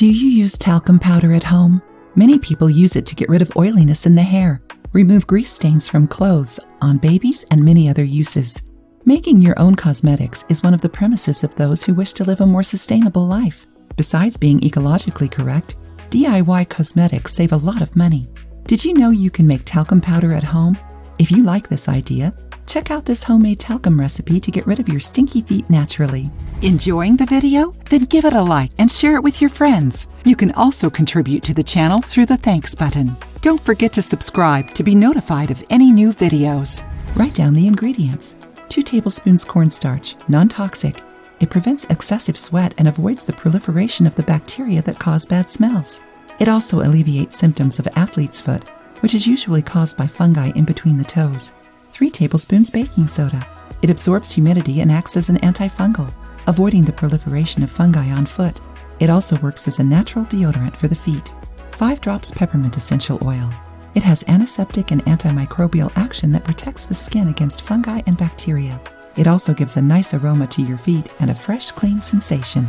Do you use talcum powder at home? Many people use it to get rid of oiliness in the hair, remove grease stains from clothes, on babies, and many other uses. Making your own cosmetics is one of the premises of those who wish to live a more sustainable life. Besides being ecologically correct, DIY cosmetics save a lot of money. Did you know you can make talcum powder at home? If you like this idea, check out this homemade talcum recipe to get rid of your stinky feet naturally. Enjoying the video? Then give it a like and share it with your friends. You can also contribute to the channel through the thanks button. Don't forget to subscribe to be notified of any new videos. Write down the ingredients. 2 tablespoons cornstarch, non-toxic. It prevents excessive sweat and avoids the proliferation of the bacteria that cause bad smells. It also alleviates symptoms of athlete's foot, which is usually caused by fungi in between the toes. 3 tablespoons baking soda. It absorbs humidity and acts as an antifungal, avoiding the proliferation of fungi on foot. It also works as a natural deodorant for the feet. 5 drops peppermint essential oil. It has antiseptic and antimicrobial action that protects the skin against fungi and bacteria. It also gives a nice aroma to your feet and a fresh, clean sensation.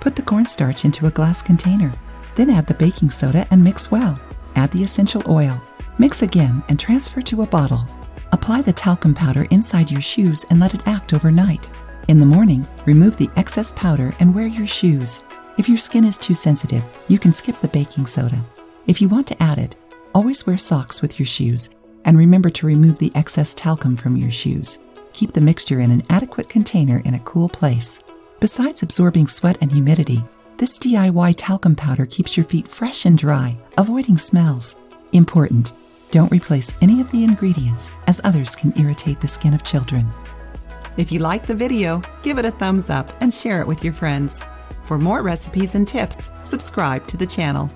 Put the cornstarch into a glass container. Then add the baking soda and mix well. Add the essential oil. Mix again and transfer to a bottle. Apply the talcum powder inside your shoes and let it act overnight. In the morning, remove the excess powder and wear your shoes. If your skin is too sensitive, you can skip the baking soda. If you want to add it, always wear socks with your shoes and remember to remove the excess talcum from your shoes. Keep the mixture in an adequate container in a cool place. Besides absorbing sweat and humidity, this DIY talcum powder keeps your feet fresh and dry, avoiding smells. Important: don't replace any of the ingredients, as others can irritate the skin of children. If you liked the video, give it a thumbs up and share it with your friends. For more recipes and tips, subscribe to the channel.